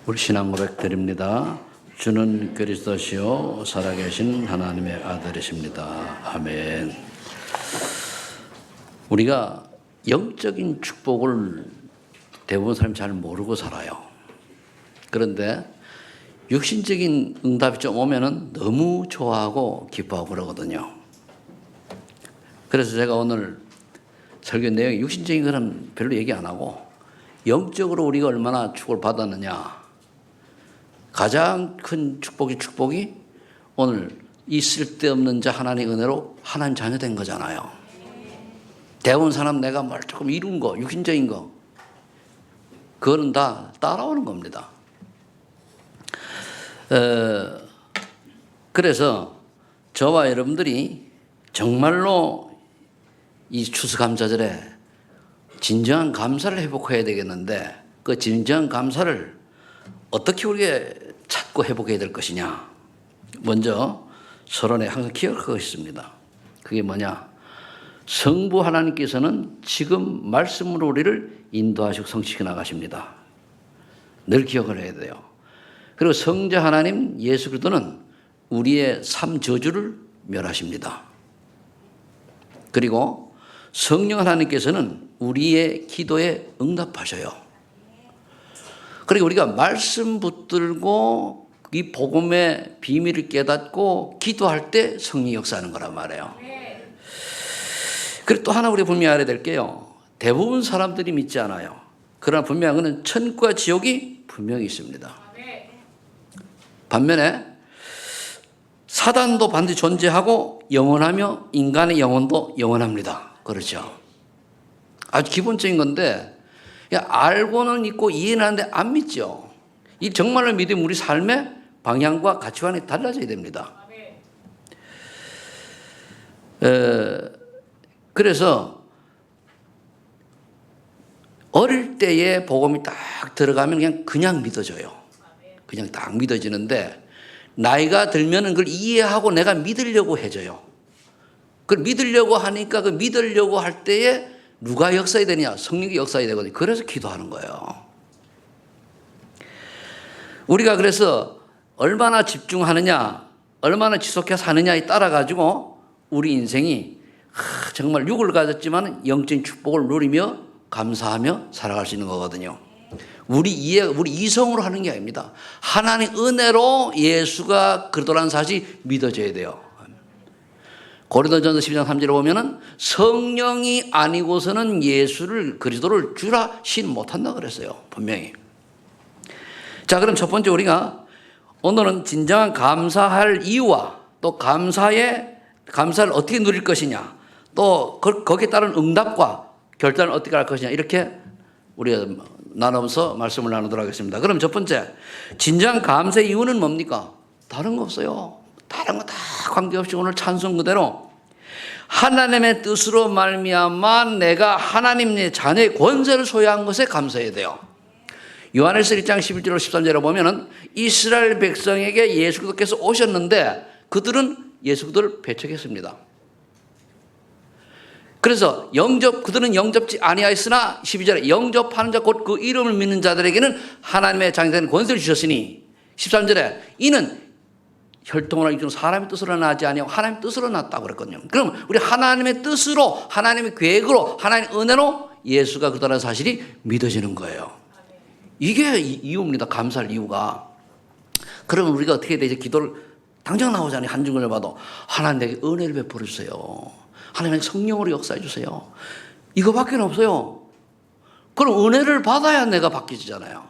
우리 신앙 고백 드립니다. 주는 그리스도시요 살아계신 하나님의 아들이십니다. 아멘. 우리가 영적인 축복을 대부분 사람이 잘 모르고 살아요. 그런데 육신적인 응답이 좀 오면은 너무 좋아하고 기뻐하고 그러거든요. 그래서 제가 오늘 설교 내용이 육신적인 것은 별로 얘기 안 하고 영적으로 우리가 얼마나 축복을 받았느냐. 가장 큰 축복이 오늘 이 쓸데없는 자 하나님의 은혜로 하나님 자녀 된 거잖아요. 대부분 사람 내가 뭘 조금 이룬 거, 육신적인 거, 그거는 다 따라오는 겁니다. 그래서 저와 여러분들이 정말로 이 추수감사절에 진정한 감사를 회복해야 되겠는데 그 진정한 감사를 어떻게 우리가 찾고 회복해야 될 것이냐. 먼저 서론에 항상 기억하고 있습니다. 그게 뭐냐. 성부 하나님께서는 지금 말씀으로 우리를 인도하시고 성취해 나가십니다. 늘 기억을 해야 돼요. 그리고 성자 하나님 예수 그리스도는 우리의 삶 저주를 멸하십니다. 그리고 성령 하나님께서는 우리의 기도에 응답하셔요. 그리고 우리가 말씀 붙들고 이 복음의 비밀을 깨닫고 기도할 때 성령이 역사하는 거란 말이에요. 그리고 또 하나 우리가 분명히 알아야 될 게요. 대부분 사람들이 믿지 않아요. 그러나 분명한 것은 천국과 지옥이 분명히 있습니다. 반면에 사단도 반드시 존재하고 영원하며 인간의 영혼도 영원합니다. 그렇죠. 아주 기본적인 건데 알고는 있고 이해는 하는데 안 믿죠. 이 정말로 믿으면 우리 삶의 방향과 가치관이 달라져야 됩니다. 그래서 어릴 때에 복음이 딱 들어가면 그냥 믿어져요. 그냥 딱 믿어지는데 나이가 들면은 그걸 이해하고 내가 믿으려고 해져요. 그걸 믿으려고 하니까 그 믿으려고 할 때에 누가 역사해야 되냐? 성령이 역사해야 되거든요. 그래서 기도하는 거예요. 우리가 그래서 얼마나 집중하느냐, 얼마나 지속해서 사느냐에 따라 가지고 우리 인생이 정말 육을 가졌지만 영적인 축복을 누리며 감사하며 살아갈 수 있는 거거든요. 우리 이성으로 하는 게 아닙니다. 하나님의 은혜로 예수가 그리스도라는 사실이 믿어져야 돼요. 고린도전서 12장 3절에 보면은 성령이 아니고서는 예수를 그리스도를 주라 신 못한다 그랬어요. 분명히. 자, 그럼 첫 번째 우리가 오늘은 진정한 감사할 이유와 또 감사를 어떻게 누릴 것이냐, 또 거기에 따른 응답과 결단을 어떻게 할 것이냐, 이렇게 우리가 나누면서 말씀을 나누도록 하겠습니다. 그럼 첫 번째, 진정한 감사의 이유는 뭡니까? 다른 거 없어요. 다른 거 다 관계없이 오늘 찬송 그대로 하나님의 뜻으로 말미암아 내가 하나님의 자녀의 권세를 소유한 것에 감사해야 돼요. 요한일서 1장 11절 13절에 보면은 이스라엘 백성에게 예수 그리스도께서 오셨는데 그들은 예수 그리스도를 배척했습니다. 그래서 그들은 영접지 아니하였으나 12절에 영접하는 자 곧 그 이름을 믿는 자들에게는 하나님의 장자된 권세를 주셨으니 13절에 이는 혈통으로 이중 사람의 뜻으로 나지 아니하고 하나님의 뜻으로 났다고 그랬거든요. 그럼 우리 하나님의 뜻으로, 하나님의 계획으로, 하나님의 은혜로 예수가 그렇다는 사실이 믿어지는 거예요. 이게 이유입니다. 감사할 이유가. 그러면 우리가 어떻게 해야 되지? 기도를 당장 나오잖아요. 한 중을 봐도 하나님 내게 은혜를 베풀어 주세요. 하나님의 성령으로 역사해 주세요. 이거밖에 없어요. 그럼 은혜를 받아야 내가 바뀌잖아요.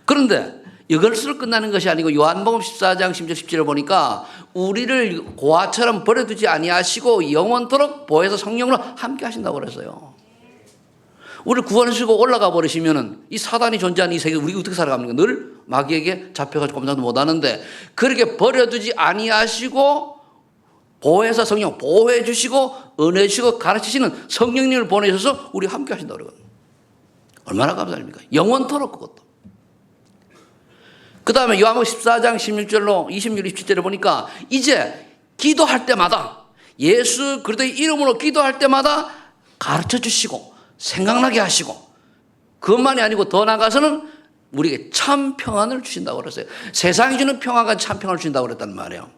그런데 이것으로 끝나는 것이 아니고 요한복음 14장 10절 17절을 보니까 우리를 고아처럼 버려두지 아니하시고 영원토록 보혜사 성령으로 함께 하신다고 그랬어요. 우리를 구원하시고 올라가 버리시면은 이 사단이 존재하는 이 세계 우리가 어떻게 살아갑니까? 늘 마귀에게 잡혀가지고 꼼짝도 못하는데 그렇게 버려두지 아니하시고 보혜사 성령 보호해 주시고 은혜 주시고 가르치시는 성령님을 보내셔서 우리 함께 하신다고 그러거든요. 얼마나 감사합니까? 영원토록 그것도. 그 다음에 요한복음 14장 16절로 26, 27절에 보니까 이제 기도할 때마다 예수 그리스도의 이름으로 기도할 때마다 가르쳐 주시고 생각나게 하시고 그것만이 아니고 더 나아가서는 우리에게 참 평안을 주신다고 그랬어요. 세상이 주는 평화가 참 평안을 주신다고 그랬단 말이에요.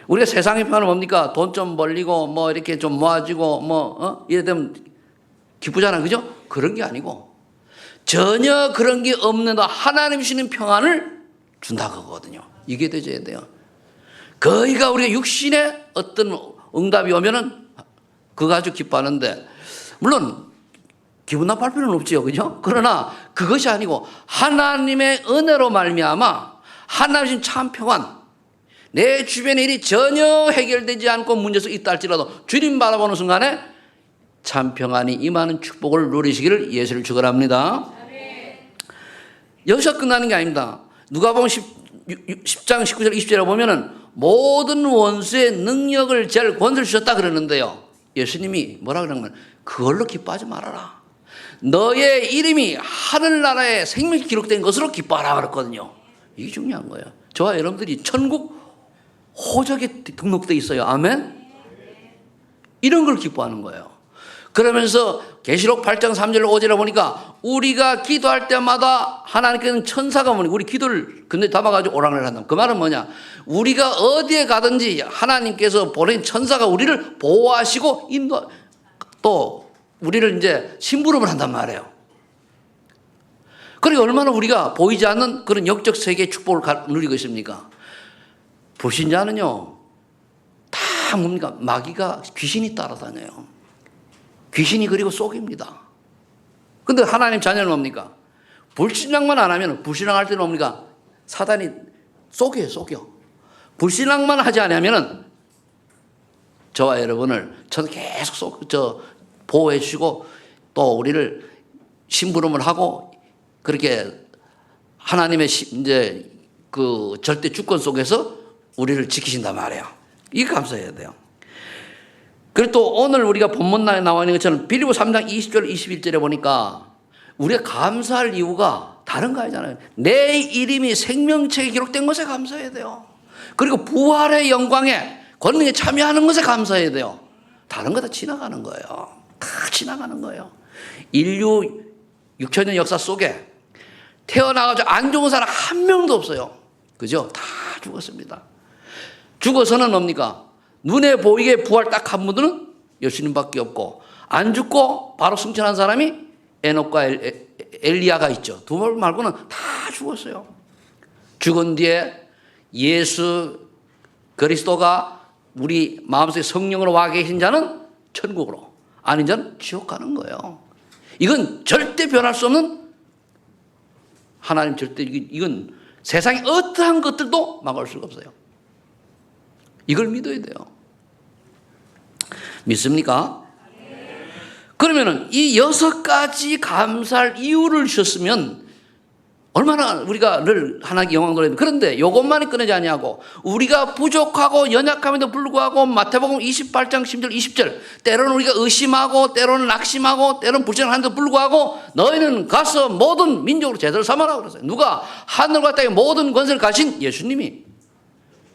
우리가 세상의 평안은 뭡니까? 돈 좀 벌리고 뭐 이렇게 좀 모아지고 뭐 이래 되면 기쁘잖아, 그죠? 그런 게 아니고 전혀 그런 게 없는 하나님 주시는 평안을 준다 그거거든요. 이게 되져야 돼요. 거의가 우리가 육신의 어떤 응답이 오면은 그거 가지고 기뻐하는데, 물론 기분 나빠할 필요는 없지요, 그죠? 그러나 그것이 아니고 하나님의 은혜로 말미암아 하나님 참 평안, 내 주변의 일이 전혀 해결되지 않고 문제가 있다 할지라도 주님 바라보는 순간에 참 평안이 임하는 축복을 누리시기를 예수를 축원합니다. 여기서 끝나는 게 아닙니다. 누가복음 10장 19절 20절에 보면은 모든 원수의 능력을 제할 권세를 주셨다 그러는데요. 예수님이 뭐라 그러냐면 그걸로 기뻐하지 말아라. 너의 이름이 하늘나라에 생명이 기록된 것으로 기뻐하라 그랬거든요. 이게 중요한 거예요. 저와 여러분들이 천국 호적에 등록되어 있어요. 아멘? 이런 걸 기뻐하는 거예요. 그러면서 계시록 8장 3절 5절에 보니까 우리가 기도할 때마다 하나님께서는 천사가 오니 우리 기도를 근데 담아가지고 오랑을 한다. 그 말은 뭐냐? 우리가 어디에 가든지 하나님께서 보낸 천사가 우리를 보호하시고 인도 또 우리를 이제 심부름을 한단 말이에요. 그러니까 얼마나 우리가 보이지 않는 그런 영적 세계의 축복을 누리고 있습니까? 불신자는요, 다 뭡니까? 마귀가 귀신이 따라다녀요. 귀신이 그리고 속입니다. 근데 하나님 자녀는 뭡니까? 불신앙만 안 하면, 불신앙할 때는 뭡니까? 사단이 속여. 불신앙만 하지 않으면 저와 여러분을 저는 계속 보호해 주시고 또 우리를 심부름을 하고 그렇게 하나님의 이제 그 절대 주권 속에서 우리를 지키신단 말이에요. 이거 감사해야 돼요. 그리고 또 오늘 우리가 본문에 나와 있는 것처럼 빌립보 3장 20절 21절에 보니까 우리가 감사할 이유가 다른 거 아니잖아요. 내 이름이 생명책에 기록된 것에 감사해야 돼요. 그리고 부활의 영광에 권능에 참여하는 것에 감사해야 돼요. 다른 거 다 지나가는 거예요. 다 지나가는 거예요. 인류 6천년 역사 속에 태어나가지고 안 죽은 사람 한 명도 없어요. 그죠? 다 죽었습니다. 죽어서는 뭡니까? 눈에 보이게 부활 딱 한 분들은 예수님밖에 없고, 안 죽고 바로 승천한 사람이 에녹과 엘리야가 있죠. 두 분 말고는 다 죽었어요. 죽은 뒤에 예수 그리스도가 우리 마음속에 성령으로 와 계신 자는 천국으로, 아닌 자는 지옥 가는 거예요. 이건 절대 변할 수 없는 하나님 절대, 이건 세상의 어떠한 것들도 막을 수가 없어요. 이걸 믿어야 돼요. 믿습니까? 그러면은 이 6가지 감사할 이유를 주셨으면 얼마나 우리가 늘 하나님께 영광 돌려야 돼. 그런데 이것만이 끊이지 아니하고 우리가 부족하고 연약함에도 불구하고 마태복음 28장 10절 20절 때로는 우리가 의심하고 때로는 낙심하고 때로는 불신하는데도 불구하고 너희는 가서 모든 민족으로 제자를 삼아라 그랬어요. 누가? 하늘과 땅의 모든 권세를 가신 예수님이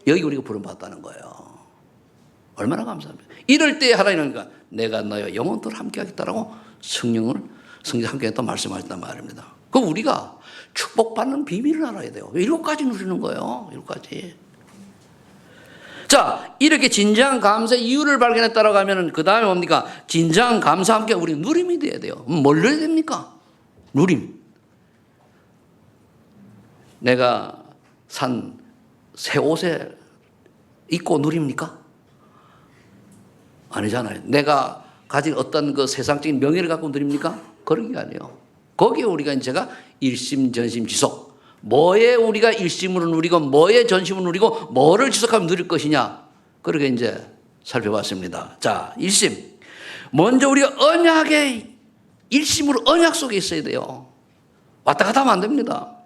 여기 우리가 부름받았다는 거예요. 얼마나 감사합니다. 이럴 때 하나님은 내가 너희와 영원토록 함께 하겠다라고 성령 함께 했다고 말씀하셨단 말입니다. 그럼 우리가 축복받는 비밀을 알아야 돼요. 7가지 누리는 거예요. 7가지. 자, 이렇게 진정한 감사의 이유를 발견했다라고 하면 그 다음에 뭡니까? 진정한 감사와 함께 우리 누림이 돼야 돼요. 뭘 누려야 됩니까? 누림. 내가 산 새 옷에 입고 누립니까? 아니잖아요. 내가 가진 어떤 그 세상적인 명예를 갖고 누립니까? 그런 게 아니에요. 거기에 우리가 제가 일심, 전심, 지속. 뭐에 우리가 일심으로 누리고 뭐에 전심으로 누리고 뭐를 지속하면 누릴 것이냐. 그렇게 이제 살펴봤습니다. 자, 일심. 먼저 우리가 언약의 일심으로 언약 속에 있어야 돼요. 왔다 갔다 하면 안 됩니다.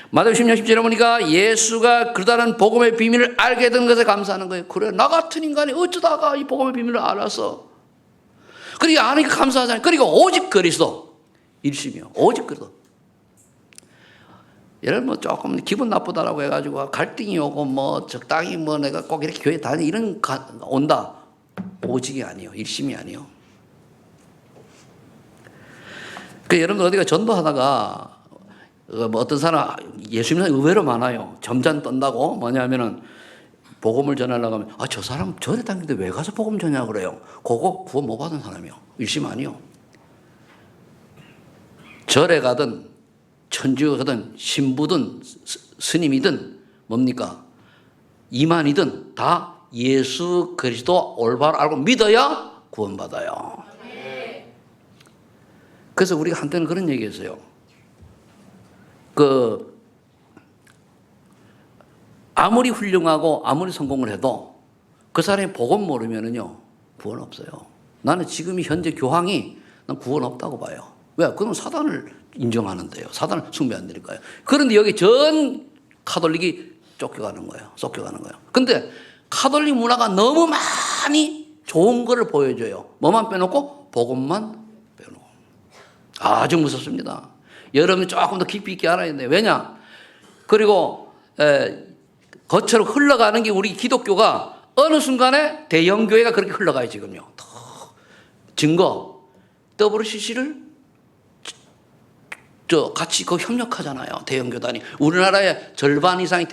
마태복음 10장 10절에 보니까 예수가 그다른 복음의 비밀을 알게 된 것에 감사하는 거예요. 그래, 나 같은 인간이 어쩌다가 이 복음의 비밀을 알아서. 그리고 아니까 감사하잖아요. 그리고 오직 그리스도. 일심이요. 오직 그리스도. 예를 뭐 조금 기분 나쁘다라고 해가지고 갈등이 오고 뭐 적당히 뭐 내가 꼭 이렇게 교회 다니 이런 온다. 오직이 아니에요. 일심이 아니에요. 그 여러분 어디가 전도하다가 뭐 어떤 사람 예수 믿는 사람 의외로 많아요. 점잖 떤다고 뭐냐면은 복음을 전하려고 하면 저 사람 절에 다니는데 왜 가서 복음 전하냐고 그래요. 그거 구원 못 받은 사람이요. 일심 아니요. 절에 가든 천주에 가든 신부든 스님이든 뭡니까? 이만이든 다 예수 그리스도 올바로 알고 믿어야 구원받아요. 그래서 우리가 한때는 그런 얘기했어요. 아무리 훌륭하고 아무리 성공을 해도 그 사람이 복음 모르면은요 구원 없어요. 나는 지금 현재 교황이 난 구원 없다고 봐요. 왜? 그건 사단을 인정하는데요. 사단을 숭배한다니까요. 그런데 여기 전 카톨릭이 쫓겨가는 거예요. 쫓겨가는 거예요. 근데 카톨릭 문화가 너무 많이 좋은 거를 보여줘요. 뭐만 빼놓고 복음만 빼놓고. 아주 무섭습니다. 여러분이 조금 더 깊이 있게 알아야 돼요. 왜냐? 그리고 거처로 흘러가는 게 우리 기독교가 어느 순간에 대형교회가 그렇게 흘러가요. 지금요. 증거 WCC를 같이 협력하잖아요. 대형 교단이. 우리나라의 절반 이상의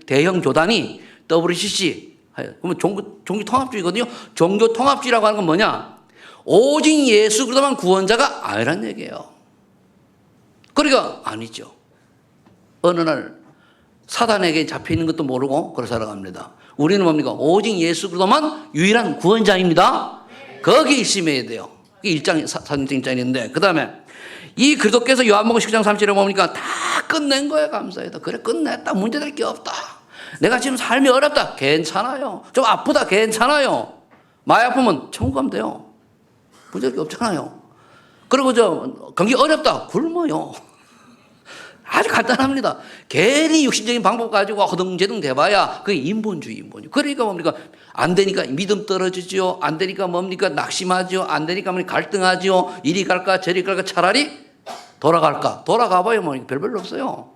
대형 교단이 WCC. 그러면 종교 통합주의거든요. 종교 통합주의라고 하는 건 뭐냐? 오직 예수 그리스도만 구원자가 아니란 얘기예요. 그러니까 아니죠. 어느 날 사단에게 잡혀있는 것도 모르고 그렇게 살아갑니다. 우리는 뭡니까? 오직 예수 그리스도만 유일한 구원자입니다. 거기에 있음해야 돼요. 이게 1장, 4장인데 그 다음에 이 그리스도께서 요한복음 19장 30절에 보니까 다 끝낸 거예요. 감사해도. 그래 끝냈다. 문제될 게 없다. 내가 지금 삶이 어렵다. 괜찮아요. 좀 아프다. 괜찮아요. 많이 아프면 천국 가면 돼요. 문제될 게 없잖아요. 그리고 경기 어렵다. 굶어요. 아주 간단합니다. 괜히 육신적인 방법 가지고 허둥재둥 대봐야 그게 인본주의. 그러니까 뭡니까? 안 되니까 믿음 떨어지죠. 안 되니까 뭡니까? 낙심하죠. 안 되니까 갈등하죠. 이리 갈까 저리 갈까 차라리 돌아갈까? 돌아가봐요. 뭐 별별로 없어요.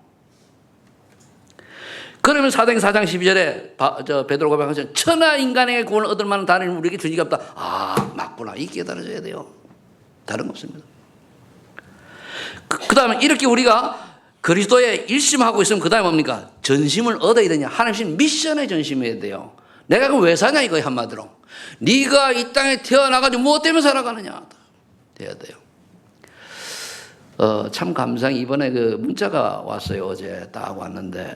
그러면 사도행 4장 12절에 베드로 고백하죠. 천하 인간에게 구원을 얻을 만한 다른 우리에게 주니가 없다. 맞구나. 이 깨달아져야 돼요. 다른 거 없습니다. 그 다음에 이렇게 우리가 그리스도에 일심하고 있으면 그 다음에 뭡니까? 전심을 얻어야 되냐? 하나님 미션에 전심해야 돼요. 내가 그럼 왜 사냐 이거야 한마디로. 네가 이 땅에 태어나가지고 무엇 때문에 살아가느냐 돼야 돼요. 참 감사히 이번에 그 문자가 왔어요. 어제 딱 왔는데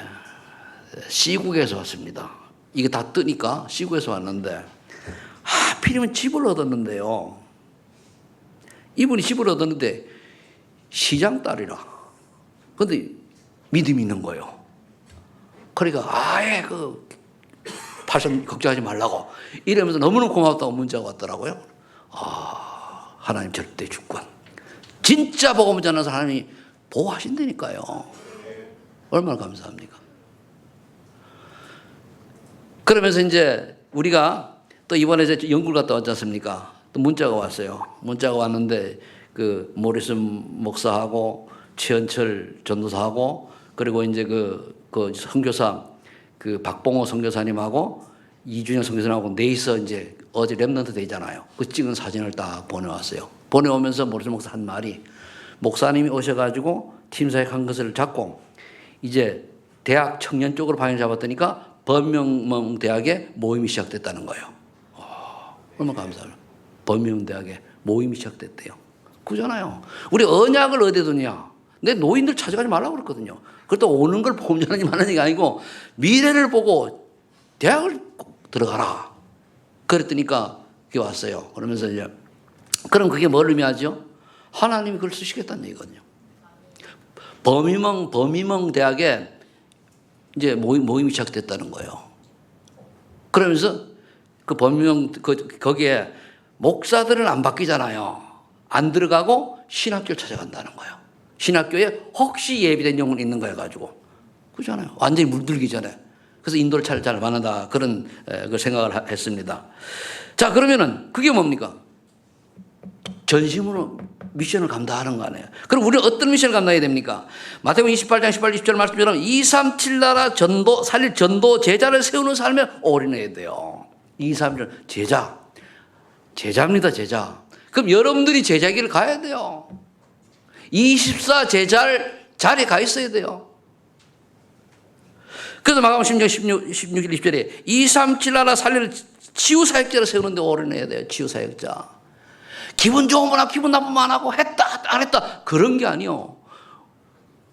시국에서 왔습니다. 이게 다 뜨니까 시국에서 왔는데 하필이면 집을 얻었는데요. 이분이 집을 얻었는데 시장 딸이라. 근데 믿음이 있는 거예요. 그러니까 아예 파션 걱정하지 말라고 이러면서 너무너무 고맙다고 문자가 왔더라고요. 하나님 절대 주권. 진짜 복음 전하는 사람이 보호하신다니까요. 얼마나 감사합니까? 그러면서 이제 우리가 또 이번에 영국을 갔다 왔지 않습니까? 또 문자가 왔어요. 문자가 왔는데 그 모리슨 목사하고 최현철 전도사하고 그리고 이제 그 선교사 그 박봉호 선교사님하고 이준영 선교사님하고 넷이서 이제 어제 랩런트 되잖아요. 그 찍은 사진을 딱 보내왔어요. 보내오면서 모리슨 목사 한 말이 목사님이 오셔가지고 팀사역 한 것을 잡고 이제 대학 청년 쪽으로 방향을 잡았더니까 범명대학에 모임이 시작됐다는 거예요. 얼마나 감사해요. 범명대학에 모임이 시작됐대요. 그잖아요. 우리 언약을 어디에 두냐? 내 노인들 찾아가지 말라고 그랬거든요. 그렇다고 오는 걸 복음 전하지 말라는 게 아니고 미래를 보고 대학을 들어가라. 그랬더니까 그게 왔어요. 그러면서 이제 그럼 그게 뭘 의미하죠? 하나님이 그걸 쓰시겠다는 얘기거든요. 범위멍 대학에 이제 모임이 시작됐다는 거예요. 그러면서 그 범위멍 거기에 목사들은 안 바뀌잖아요. 안 들어가고 신학교를 찾아간다는 거예요. 신학교에 혹시 예비된 영혼이 있는 거야 가지고 그렇잖아요. 완전히 물들기 전에. 그래서 인도를 잘 받는다 그런 그 생각을 했습니다. 자 그러면은 그게 뭡니까? 전심으로 미션을 감당하는 거 아니에요. 그럼 우리는 어떤 미션을 감당해야 됩니까? 마태복음 28장 18, 20절 말씀처럼 237 나라 전도 살릴 전도 제자를 세우는 삶에 올인해야 돼요. 237 제자입니다. 제자. 그럼 여러분들이 제자기를 가야 돼요. 24 제자를 자리에 가 있어야 돼요. 그래서 마가복음 16장 16절 20절에 237 나라 살리는 치유사역자를 세우는데 올인해야 돼요. 치유사역자. 기분 좋으면 하고 기분 나쁘면 안 하고 했다 안 했다 그런 게 아니요.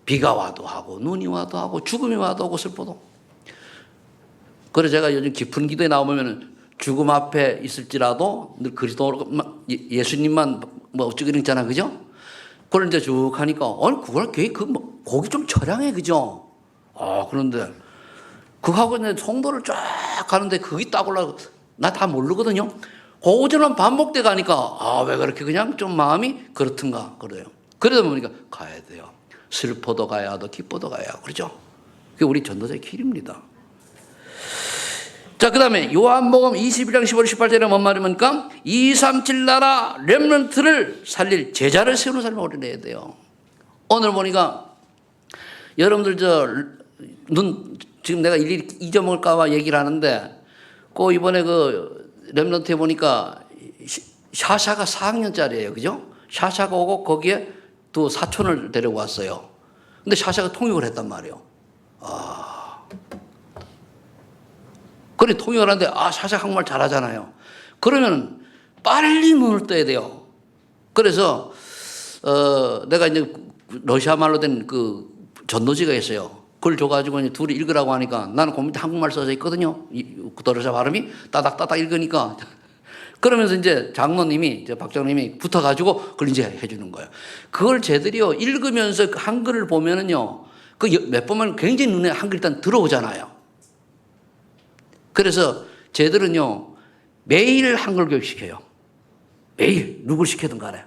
비가 와도 하고 눈이 와도 하고 죽음이 와도 하고 슬퍼도. 그래서 제가 요즘 깊은 기도에 나오면 죽음 앞에 있을지라도 늘 그리스도 예수님만 뭐 어쩌고 있잖아, 그죠? 그걸 이제 쭉 하니까 그걸 거기 좀 처량해, 그죠? 그런데 그하고 이제 성도를 쫙 가는데 거기 딱 올라가 나 다 모르거든요. 그거처럼 반복돼 가니까 왜 그렇게 그냥 좀 마음이 그렇든가 그래요. 그러다 보니까 가야 돼요. 슬퍼도 가야 하고 기뻐도 가야 하고 그러죠. 그게 우리 전도자의 길입니다. 자, 그 다음에 요한복음 21장 15절 18절에 뭔 말입니까? 237 나라 렘넌트를 살릴 제자를 세우는 삶을 올려내야 돼요. 오늘 보니까 여러분들 지금 내가 일일이 잊어먹을까봐 얘기를 하는데 이번에 그 렘넌트에 보니까 샤샤가 4학년짜리예요. 그죠? 샤샤가 오고 거기에 또 사촌을 데리고 왔어요. 근데 샤샤가 통역을 했단 말이에요. 그래 통역을 하는데 샤샤 한국말 잘하잖아요. 그러면 빨리 눈을 떠야 돼요. 그래서 내가 이제 러시아 말로 된 그 전도지가 있어요. 그걸 줘가지고 이제 둘이 읽으라고 하니까 나는 그 밑에 한국말 써져 있거든요. 러시아 발음이 따닥따닥 읽으니까 그러면서 이제 장로님이 박장님이 붙어가지고 그걸 이제 해주는 거예요. 그걸 쟤들이요 읽으면서 그 한글을 보면은요 그 몇 번만 굉장히 눈에 한글 일단 들어오잖아요. 그래서 쟤들은요 매일 한글 교육 시켜요. 매일 누굴 시키든 간에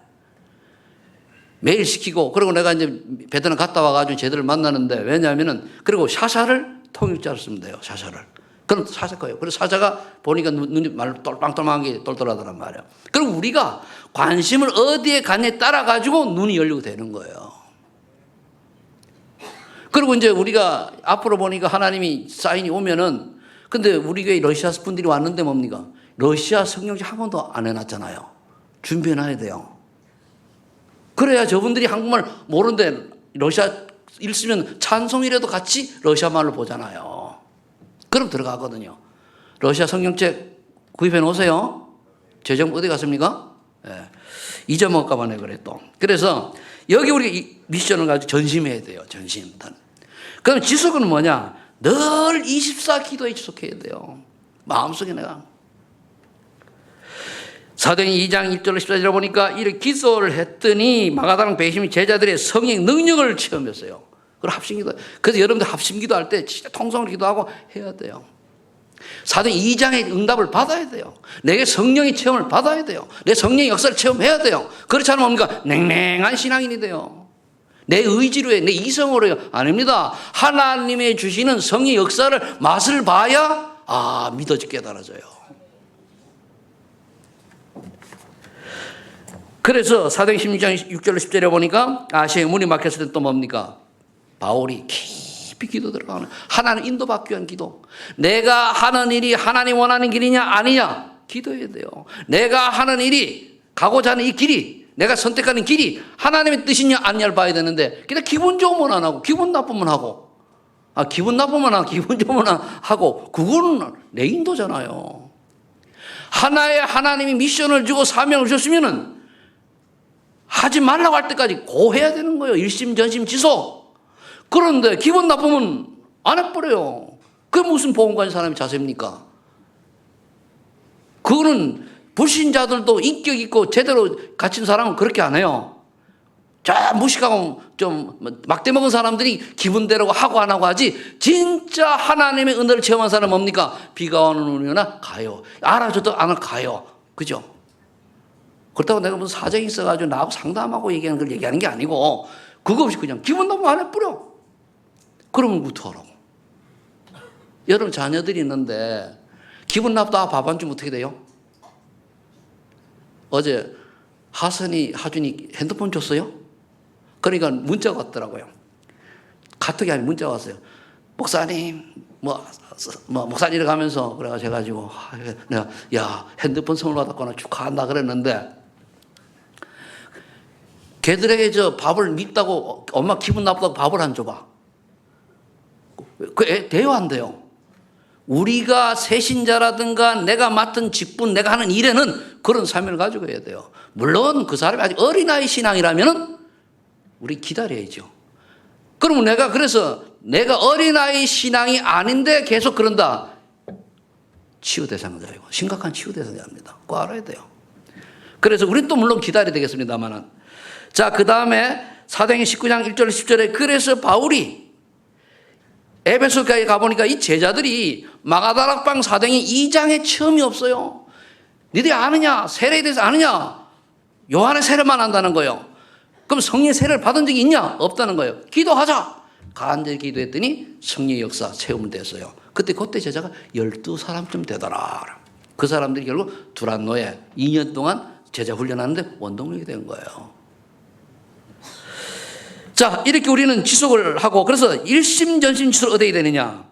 매일 시키고 그리고 내가 이제 베트남 갔다 와가지고 쟤들을 만나는데 왜냐하면은 그리고 샤샤를 통역자로 쓰면 돼요. 샤샤를. 그럼 사자 거예요. 그래서 사자가 보니까 눈이 말로 똘빵똘빵하게 똘똘하더란 말이에요. 그럼 우리가 관심을 어디에 가냐에 따라 가지고 눈이 열리고 되는 거예요. 그리고 이제 우리가 앞으로 보니까 하나님이 사인이 오면은 근데 우리 교회 러시아 분들이 왔는데 뭡니까? 러시아 성경책 한 번도 안 해놨잖아요. 준비해놔야 돼요. 그래야 저분들이 한국말 모르는데 러시아 읽으면 찬송이라도 같이 러시아 말로 보잖아요. 그럼 들어가거든요. 러시아 성경책 구입해 놓으세요. 재정 어디 갔습니까? 네. 잊어먹을까 봐 내가 그래 또. 그래서 여기 우리가 이 미션을 가지고 전심해야 돼요. 전심. 그럼 지속은 뭐냐? 늘 24 기도에 지속해야 돼요. 마음속에 내가. 사도행 2장 1절로 14절에 보니까 이렇게 기도를 했더니 마가다랑 배심이 제자들의 성령 능력을 체험했어요. 그리고 합심기도. 그래서 여러분들 합심기도 할 때 진짜 통성으로 기도하고 해야 돼요. 사도행 2장의 응답을 받아야 돼요. 내게 성령의 체험을 받아야 돼요. 내 성령의 역사를 체험해야 돼요. 그렇지 않으면 뭡니까? 냉랭한 신앙인이 돼요. 내 의지로 해, 내 이성으로 해요. 아닙니다. 하나님의 주시는 성의 역사를 맛을 봐야 믿어지 깨달아져요. 그래서 사도행 16장 6절로 10절에 보니까 아시아의 문이 막혔을 때 또 뭡니까? 바울이 깊이 기도 들어가는 하나님 인도받기 위한 기도. 내가 하는 일이 하나님 원하는 길이냐 아니냐 기도해야 돼요. 내가 하는 일이 가고자 하는 이 길이 내가 선택하는 길이 하나님의 뜻이냐 아니냐를 봐야 되는데 그냥 기분 좋으면 안 하고 기분 나쁘면 하고 기분 나쁘면 하고 기분 좋으면 하고 그거는 내 인도잖아요. 하나님이 미션을 주고 사명을 주셨으면은 하지 말라고 할 때까지 고해야 되는 거예요. 일심전심지소. 그런데 기분 나쁘면 안 해버려요. 그게 무슨 보험관리 사람의 자세입니까? 그거는 불신자들도 인격 있고 제대로 갇힌 사람은 그렇게 안 해요. 무식하고 좀 막대 먹은 사람들이 기분대로 하고 안 하고 하지 진짜 하나님의 은혜를 체험한 사람은 뭡니까? 비가 오는 우리나 가요. 알아줘도 안 가요. 그죠? 그렇다고 내가 무슨 사정이 있어가지고 나하고 상담하고 얘기하는 걸 얘기하는 게 아니고 그거 없이 그냥 기분 나쁘면 안 해버려. 그러면 어떡하라고. 여러분 자녀들이 있는데 기분 나쁘다 밥 안 주면 어떻게 돼요? 어제 하준이 핸드폰 줬어요? 그러니까 문자가 왔더라고요. 카톡이 아니라 문자가 왔어요. 목사님 목사님 가면서 그래가지고 내가 핸드폰 선물 받았거나 축하한다 그랬는데 걔들에게 저 밥을 밉다고 엄마 기분 나쁘다고 밥을 안 줘봐. 돼요, 안 돼요? 우리가 새신자라든가 내가 맡은 직분, 내가 하는 일에는 그런 삶을 가지고 해야 돼요. 물론 그 사람이 아직 어린아이 신앙이라면 우리 기다려야죠. 그러면 그래서 내가 어린아이 신앙이 아닌데 계속 그런다. 치유 대상자예요. 심각한 치유 대상자입니다. 꼭 알아야 돼요. 그래서 우리는 또 물론 기다려야 되겠습니다만은. 자, 그 다음에 사도행전 19장 1절 10절에 그래서 바울이 에베소까지 가보니까 이 제자들이 마가다락방 사도행전 2장에 처음이 없어요. 니들이 아느냐? 세례에 대해서 아느냐? 요한의 세례만 안다는 거예요. 그럼 성령의 세례를 받은 적이 있냐? 없다는 거예요. 기도하자. 간절히 기도했더니 성령의 역사 체험이 됐어요. 그때 제자가 12사람쯤 되더라. 그 사람들이 결국 두란노에 2년 동안 제자 훈련하는데 원동력이 된 거예요. 자, 이렇게 우리는 지속을 하고, 그래서 일심전심 지속을 얻어야 되느냐?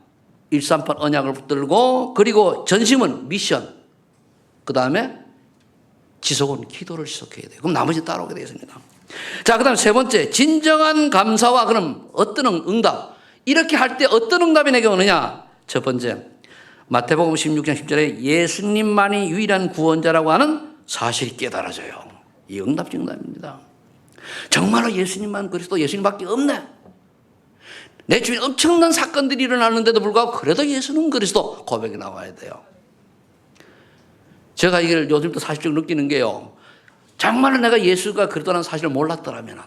138 언약을 붙들고, 그리고 전심은 미션, 그 다음에 지속은 기도를 지속해야 돼요. 그럼 나머지 따라오게 되겠습니다. 자, 그 다음에 세 번째, 진정한 감사와 그럼 어떤 응답. 이렇게 할 때 어떤 응답이 내게 오느냐? 첫 번째, 마태복음 16장 10절에 예수님만이 유일한 구원자라고 하는 사실이 깨달아져요. 이 응답적 응답입니다. 정말로 예수님만 그리스도, 예수님밖에 없네. 내 주위에 엄청난 사건들이 일어나는데도 불구하고 그래도 예수는 그리스도 고백이 나와야 돼요. 제가 이걸 요즘 또 사실적으로 느끼는 게요. 정말로 내가 예수가 그리스도라는 사실을 몰랐더라면,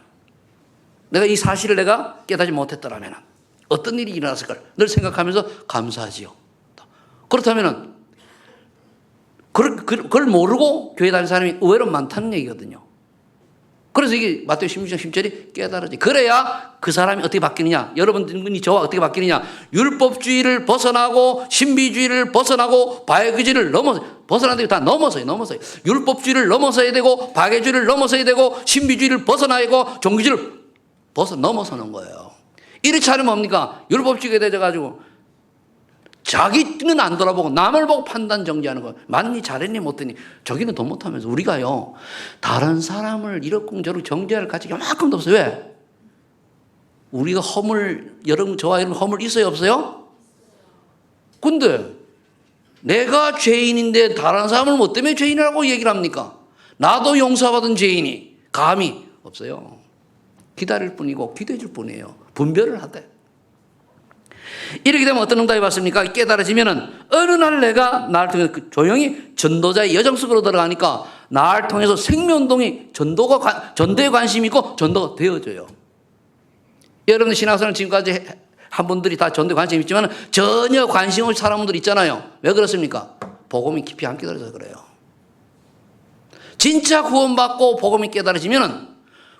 내가 이 사실을 내가 깨닫지 못했더라면 어떤 일이 일어났을까 늘 생각하면서 감사하지요. 그렇다면 그걸 모르고 교회 다니는 사람이 의외로 많다는 얘기거든요. 그래서 이게 마태복음 16장 10절이 깨달아지. 그래야 그 사람이 어떻게 바뀌느냐. 여러분이 저와 어떻게 바뀌느냐. 율법주의를 벗어나고 신비주의를 벗어나고 바해주의를 벗어나는 다 넘어서요. 율법주의를 넘어서야 되고 바해주의를 넘어서야 되고 신비주의를 벗어나야 되고 종교주의를 넘어서는 거예요. 이렇지 않으면 뭡니까? 율법주의가 되어가지고 자기는 안 돌아보고 남을 보고 판단 정지하는 거예요. 맞니 잘했니 못했니. 저기는 더 못하면서 우리가요. 다른 사람을 이렇쿵저렇쿵 정지할 가치가 요만큼도 없어요. 왜? 우리가 여러분 저와 여러분 허물 있어요 없어요? 근데 내가 죄인인데 다른 사람을 뭐 때문에 죄인이라고 얘기를 합니까? 나도 용서받은 죄인이 감히 없어요. 기다릴 뿐이고 기도해 줄 뿐이에요. 분별을 하되. 이렇게 되면 어떤 응답이 받습니까? 깨달아지면은 어느 날 내가 나를 통해서 조용히 전도자의 여정 속으로 들어가니까 나를 통해서 생명운동이 전도에 관심이 있고 전도가 되어져요. 여러분들 신앙생활 지금까지 한 분들이 다 전도에 관심이 있지만 전혀 관심 없이 사는 분들 있잖아요. 왜 그렇습니까? 복음이 깊이 안 깨달아서 그래요. 진짜 구원받고 복음이 깨달아지면은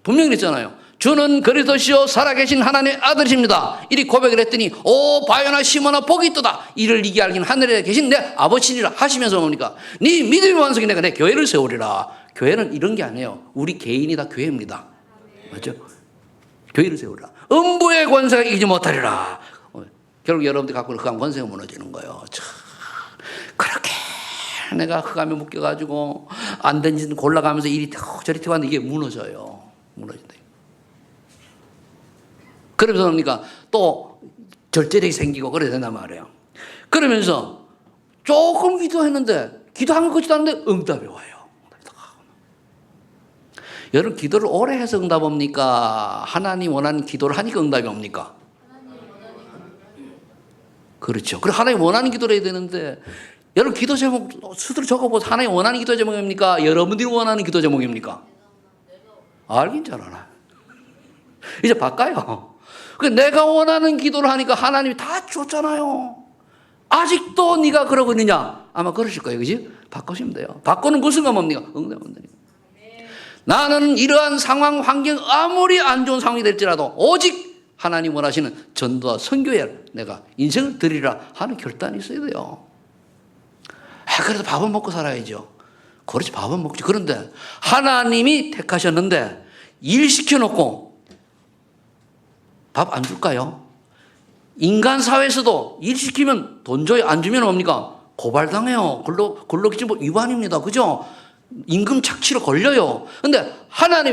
분명히 그랬잖아요. 주는 그리스도시요 살아계신 하나님의 아들이십니다. 이리 고백을 했더니 오 바요나 시몬아 복이 있도다. 이를 이기 알긴 하늘에 계신 내 아버지니라 하시면서 뭡니까? 네 믿음의 완성이 내가 내 교회를 세우리라. 교회는 이런 게 아니에요. 우리 개인이 다 교회입니다. 맞죠? 교회를 세우리라. 음부의 권세가 이기지 못하리라. 결국 여러분들이 갖고 있는 흑암 권세가 무너지는 거예요. 참 그렇게 내가 흑암에 묶여가지고 안 된 짓 골라가면서 이리 튀고 저리 튀고 하는데 이게 무너져요. 무너진다. 그러면서 뭡니까? 또 절제력이 생기고 그래야 된단 말이에요. 그러면서 조금 기도했는데 기도한 것 같지도 않은데 응답이 와요. 여러분 기도를 오래 해서 응답 옵니까? 하나님 원하는 기도를 하니까 응답이 옵니까? 그렇죠. 그리고 하나님 원하는 기도를 해야 되는데 여러분 기도 제목 스스로 적어보세요. 하나님 원하는 기도 제목입니까? 여러분들이 원하는 기도 제목입니까? 알긴 잘 알아요. 이제 바꿔요. 내가 원하는 기도를 하니까 하나님이 다 줬잖아요. 아직도 네가 그러고 있느냐? 아마 그러실 거예요. 그지? 바꾸시면 돼요. 바꾸는 무슨 가 뭡니까? 응답은 나는 이러한 상황, 환경 아무리 안 좋은 상황이 될지라도 오직 하나님 원하시는 전도와 선교에 내가 인생을 드리라 하는 결단이 있어야 돼요. 그래도 밥은 먹고 살아야죠. 그렇지, 밥은 먹지. 그런데 하나님이 택하셨는데 일 시켜놓고 밥 안 줄까요? 인간 사회에서도 일 시키면 돈 줘요. 안 주면 뭡니까? 고발당해요. 근로기준법 위반입니다. 그죠? 임금 착취로 걸려요. 근데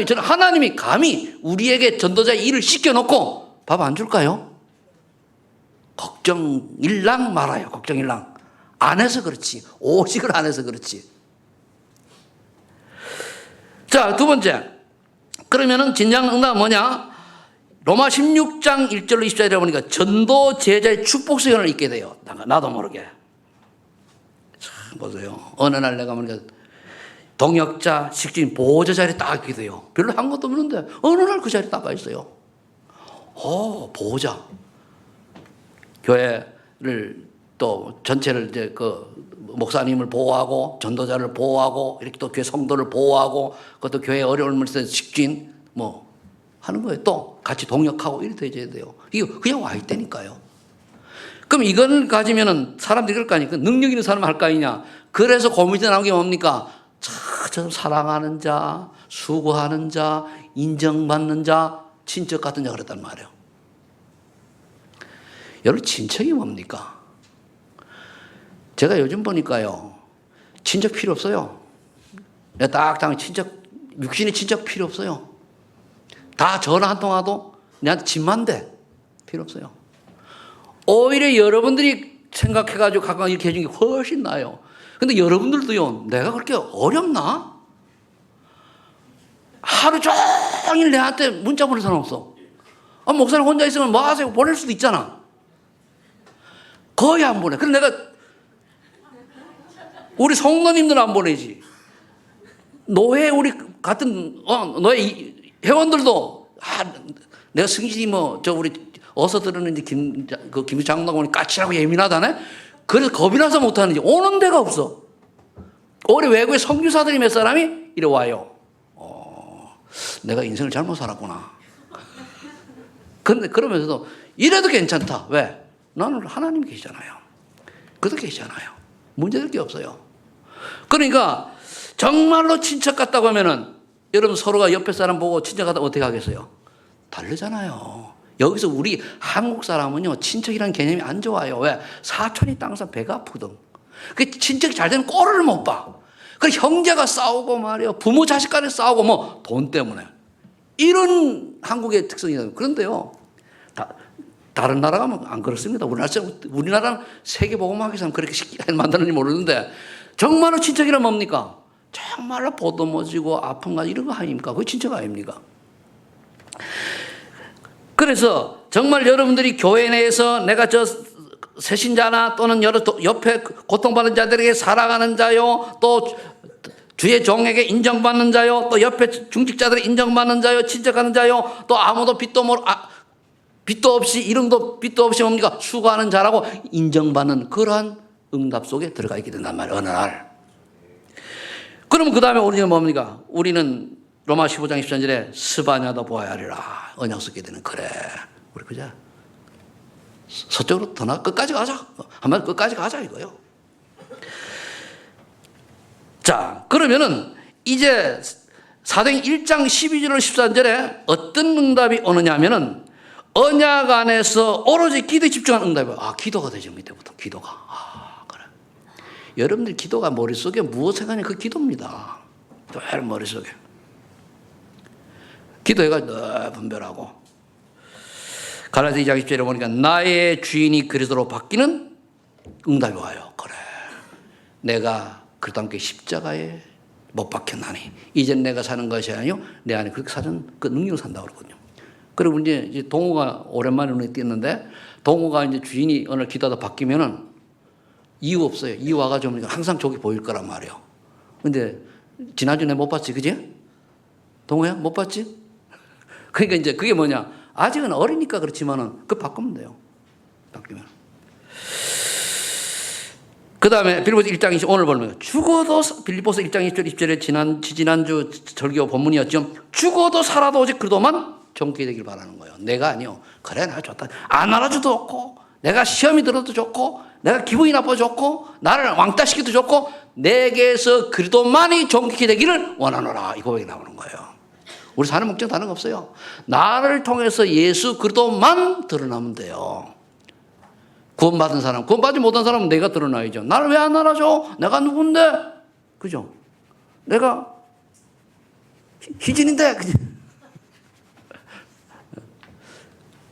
저는 하나님이 감히 우리에게 전도자의 일을 시켜놓고 밥 안 줄까요? 걱정일랑 말아요. 걱정일랑. 안 해서 그렇지. 오직을 안 해서 그렇지. 자, 두 번째. 그러면은 진정 응답은 뭐냐? 로마 16장 1절로 24절에 보니까 전도 제자의 축복 수련을 잊게 돼요. 나도 모르게. 참 보세요. 어느 날 내가 보니까 동역자, 식주인, 보호자 자리에 딱 있게 돼요. 별로 한 것도 없는데 어느 날 그 자리에 딱 가 있어요. 보호자. 교회를 또 전체를 이제 그 목사님을 보호하고 전도자를 보호하고 이렇게 또 교회 성도를 보호하고 그것도 교회 어려움을 있는 식주인 뭐 하는 거예요. 또 같이 동역하고 이렇게 돼야 돼요. 이거 그냥 와 있다니까요. 그럼 이걸 가지면은 사람들이 그럴 거 아니에요. 능력 있는 사람 할 거 아니냐. 그래서 고민이 나온 게 뭡니까? 참 사랑하는 자, 수고하는 자, 인정받는 자, 친척 같은 자 그랬단 말이에요. 여러분 친척이 뭡니까? 제가 요즘 보니까요. 친척 필요 없어요. 딱딱 친척, 육신의 친척 필요 없어요. 다 전화 한 통화도 내한테 집만 돼. 필요 없어요. 오히려 여러분들이 생각해가지고 가까이 이렇게 해준 게 훨씬 나아요. 근데 여러분들도요, 내가 그렇게 어렵나? 하루 종일 내한테 문자 보낼 사람 없어. 목사님 혼자 있으면 뭐 하세요? 보낼 수도 있잖아. 거의 안 보내. 그래서 내가 우리 성도님들은 안 보내지. 노회 우리 같은 노회 회원들도 내가 승진이 우리 어서 들었는지 김 장로가 까칠하고 예민하다네. 그래서 겁이 나서 못하는지 오는 데가 없어. 우리 외국에 선교사들이 몇 사람이 이래 와요. 내가 인생을 잘못 살았구나. 근데 그러면서도 이래도 괜찮다. 왜? 나는 하나님 계시잖아요. 그도 계시잖아요. 문제될 게 없어요. 그러니까 정말로 친척 같다고 하면은 여러분 서로가 옆에 사람 보고 친척 같다고 어떻게 하겠어요? 다르잖아요. 여기서 우리 한국 사람은요 친척이라는 개념이 안 좋아요. 왜? 사촌이 땅에서 배가 아프거든. 그 친척이 잘 되는 꼴을 못 봐. 그 형제가 싸우고 말이요. 부모 자식 간에 싸우고 뭐 돈 때문에. 이런 한국의 특성이에요. 그런데요. 다른 나라 가면 안 그렇습니다. 우리나라는 세계복음학에서는 그렇게 쉽게 만드는지 모르는데 정말로 친척이란 뭡니까? 정말로 보듬어지고 아픈 거 이런 거 아닙니까? 그게 친척 아닙니까? 그래서 정말 여러분들이 교회 내에서 내가 새신자나 또는 옆에 고통받는 자들에게 사랑하는 자요, 또 주의 종에게 인정받는 자요, 또 옆에 중직자들에게 인정받는 자요, 친척하는 자요, 또 아무도 빚도 없이 이름도 빚도 없이 뭡니까? 수고하는 자라고 인정받는 그러한 응답 속에 들어가 있게 된단 말이에요. 어느 날. 그러면 그 다음에 우리는 뭡니까? 우리는 로마 15장 13절에 스바냐도 보아야 하리라. 언약 쓰게 되는 그래. 우리 그자 서쪽으로 더 나 끝까지 가자. 한마디 끝까지 가자 이거요. 자, 그러면은 이제 사도행 1장 12절 13절에 어떤 응답이 오느냐 하면은 언약 안에서 오로지 기도에 집중한 응답이에요. 기도가 되죠. 밑에부터 기도가. 그래. 여러분들 기도가 머릿속에 무엇 생각하냐 그 기도입니다. 늘 머릿속에. 기도해가 늘 분별하고. 갈라디아 2장 10절에 보니까 나의 주인이 그리스도로 바뀌는 응답이 와요. 그래. 내가 그리스도와 함께 십자가에 못 박혔나니 이젠 내가 사는 것이 아니요 내 안에 그렇게 사는 그 능력으로 산다고 그러거든요. 그리고 이제 동호가 오랜만에 눈에 띄었는데 동호가 이제 주인이 오늘 기도하다 바뀌면은 이유 없어요. 이유 와가지고 항상 저기 보일 거란 말이에요. 근데 지난주에 못 봤지, 그지? 동호야 못 봤지? 그러니까 이제 그게 뭐냐? 아직은 어리니까 그렇지만은 그 바꾸면 돼요. 바뀌면. 그 다음에 빌립보서 1장 20 오늘 보면 죽어도 빌립보서 1장 20절 20절에 지난주 절교 본문이었죠. 죽어도 살아도 오직 그리스도만 존귀 되길 바라는 거예요. 내가 아니요. 그래 나 좋다. 안 알아줘도 좋고 내가 시험이 들어도 좋고 내가 기분이 나빠도 좋고 나를 왕따시켜도 좋고 내게서 그리스도만이 존귀 되기를 원하노라. 이 고백이 나오는 거예요. 우리 사는 목적 다른 거 없어요. 나를 통해서 예수 그리스도만 드러나면 돼요. 구원받은 사람, 구원받지 못한 사람은 내가 드러나야죠. 나를 왜 안 알아줘? 내가 누군데? 그죠? 내가 희진인데.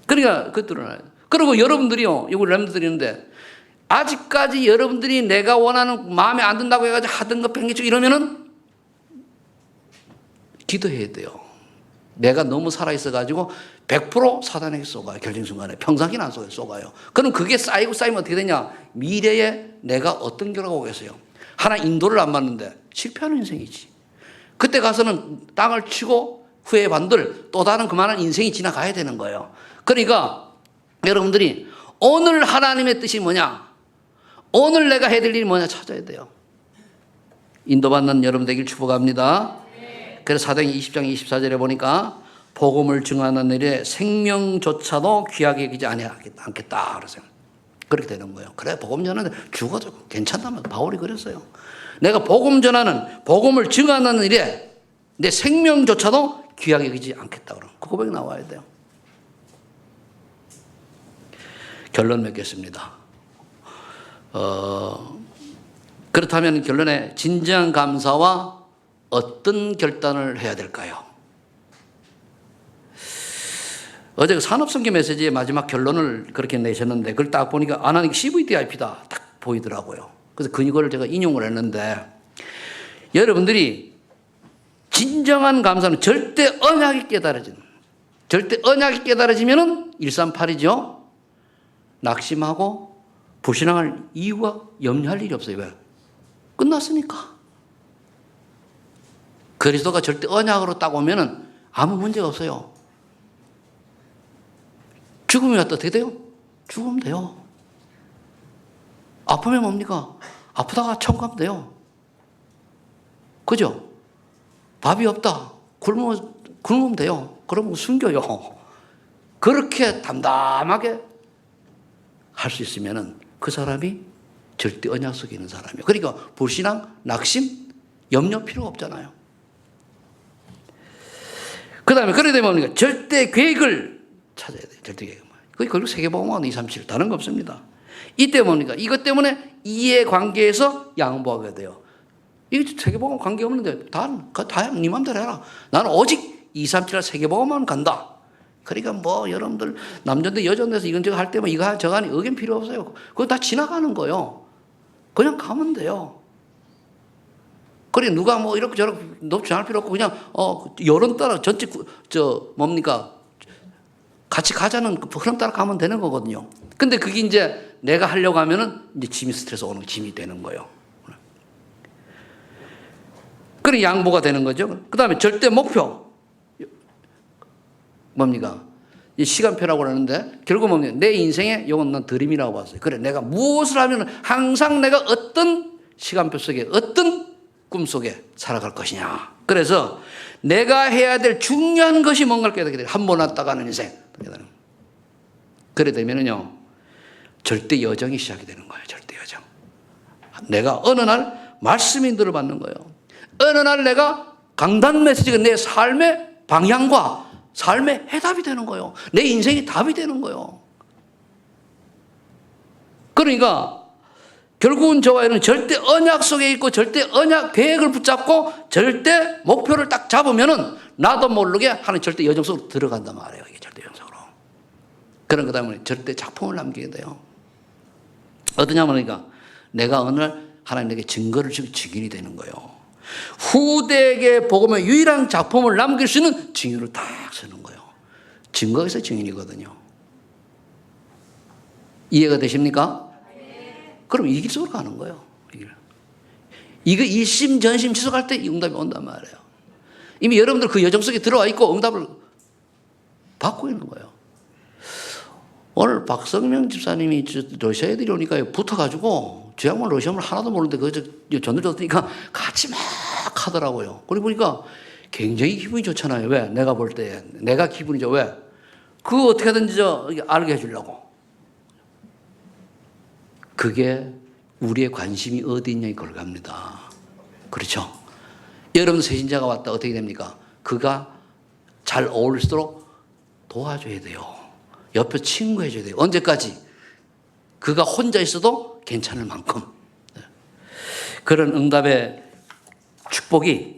그러니까 그것들은. 그리고 여러분들이요, 이거 렘들이 있는데 아직까지 여러분들이 내가 원하는 마음에 안 든다고 해가지고 하던 거 팽개치고 이러면은 기도해야 돼요. 내가 너무 살아있어가지고 100% 사단에게 쏘가요. 결정순간에. 평상시는 안 쏘가요. 쏘가요. 그럼 그게 쌓이고 쌓이면 어떻게 되냐? 미래에 내가 어떤 결과가 오겠어요? 하나 인도를 안 맞는데 실패하는 인생이지. 그때 가서는 땅을 치고 후회 반들 또 다른 그만한 인생이 지나가야 되는 거예요. 그러니까 여러분들이 오늘 하나님의 뜻이 뭐냐? 오늘 내가 해야 될 일이 뭐냐 찾아야 돼요. 인도받는 여러분 되길 축복합니다. 그래서 사도행전 20장 24절에 보니까 복음을 증언하는 일에 생명조차도 귀하게 여기지 않겠다 그러세요. 그렇게 되는 거예요. 그래 복음 전하는데 죽어도 괜찮다면 바울이 그랬어요. 내가 복음 전하는 복음을 증언하는 일에 내 생명조차도 귀하게 여기지 않겠다 그러면 그 고백이 나와야 돼요. 결론 맺겠습니다. 그렇다면 결론에 진정한 감사와 어떤 결단을 해야 될까요? 어제 산업성교 메시지의 마지막 결론을 그렇게 내셨는데 그걸 딱 보니까 하나님 CVDIP다 딱 보이더라고요. 그래서 그걸 제가 인용을 했는데 여러분들이 진정한 감사는 절대 언약이 깨달아지는 절대 언약이 깨달아지면은 138이죠. 낙심하고 불신앙할 이유가 염려할 일이 없어요. 왜? 끝났으니까. 그리스도가 절대 언약으로 딱 오면은 아무 문제가 없어요. 죽음이 왔다 어떻게 돼요? 죽으면 돼요. 아프면 뭡니까? 아프다가 천국 가면 돼요. 그죠? 밥이 없다. 굶으면 돼요. 그러면 숨겨요. 그렇게 담담하게 할 수 있으면은 그 사람이 절대 언약 속에 있는 사람이에요. 그러니까 불신앙, 낙심, 염려 필요가 없잖아요. 그 다음에 그래 되면 뭡니까? 절대 계획을 찾아야 돼요. 절대 계획. 그게 결국 세계복음학은 237. 다른 거 없습니다. 이때 뭡니까? 이것 때문에 이해관계에서 양보하게 돼요. 이거 세계복음 관계 없는데 다 네 맘대로 해라. 나는 오직 237 세계복음만 간다. 그러니까 뭐 여러분들 남자인데 여자인데서 이건 저거 할 때만 이거 저거 하니 의견 필요 없어요. 그거 다 지나가는 거예요. 그냥 가면 돼요. 그래 누가 뭐 이렇게 저렇게 높지 않을 필요 없고 그냥 여론 따라 전체 뭡니까 같이 가자는 흐름 따라 가면 되는 거거든요. 근데 그게 이제 내가 하려고 하면은 이제 짐이 스트레스 오는 짐이 되는 거예요. 그래 양보가 되는 거죠. 그 다음에 절대 목표 뭡니까? 이 시간표라고 하는데 결국 뭡니까? 내 인생에 이건 난 드림이라고 봤어요. 그래 내가 무엇을 하면 항상 내가 어떤 시간표 속에 어떤 꿈 속에 살아갈 것이냐. 그래서 내가 해야 될 중요한 것이 뭔가를 깨닫게 돼요. 한 번 왔다가 하는 인생. 그래 되면은요 절대 여정이 시작이 되는 거예요. 절대 여정. 내가 어느 날 말씀 인도를 받는 거예요. 어느 날 내가 강단 메시지가 내 삶의 방향과 삶의 해답이 되는 거예요. 내 인생이 답이 되는 거예요. 그러니까 결국은 저와 여러분 절대 언약 속에 있고 절대 언약 계획을 붙잡고 절대 목표를 딱 잡으면은 나도 모르게 하는 절대 여정 속으로 들어간단 말이에요. 이게 절대 여정 속으로. 그런 것 때문에 절대 작품을 남기게 돼요. 어떠냐면 그러니까 내가 어느 날 하나님에게 증거를 주고 증인이 되는 거예요. 후대에게 복음의 유일한 작품을 남길 수 있는 증인으로 딱 서는 거예요. 증거가 있어야 증인이거든요. 이해가 되십니까? 네. 그럼 이 길 속으로 가는 거예요. 이거 일심 전심 지속할 때 이 응답이 온단 말이에요. 이미 여러분들 그 여정 속에 들어와 있고 응답을 받고 있는 거예요. 오늘 박성명 집사님이 러시아 애들이 오니까 붙어가지고 저 양반 러시아말 하나도 모르는데 그 전들 줬으니까 같이 막 하더라고요. 그리고 보니까 굉장히 기분이 좋잖아요. 왜? 내가 볼 때 내가 기분이 좋아. 왜? 그거 어떻게든지 알게 해주려고. 그게 우리의 관심이 어디 있냐에 걸갑니다. 그렇죠? 여러분 세신자가 왔다 어떻게 됩니까? 그가 잘 어울릴수록 도와줘야 돼요. 옆에 친구해줘야 돼요. 언제까지? 그가 혼자 있어도 괜찮을 만큼. 그런 응답의 축복이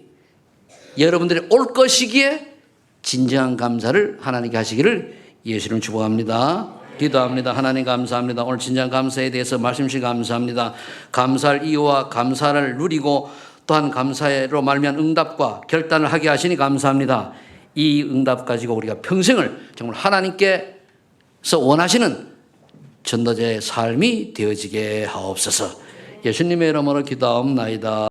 여러분들이 올 것이기에 진정한 감사를 하나님께 하시기를 예수님 축복합니다. 기도합니다. 하나님 감사합니다. 오늘 진정한 감사에 대해서 말씀 주시 감사합니다. 감사할 이유와 감사를 누리고 또한 감사로 말미암은 응답과 결단을 하게 하시니 감사합니다. 이 응답 가지고 우리가 평생을 정말 하나님께서 원하시는 전도자의 삶이 되어지게 하옵소서. 예수님의 이름으로 기도하옵나이다.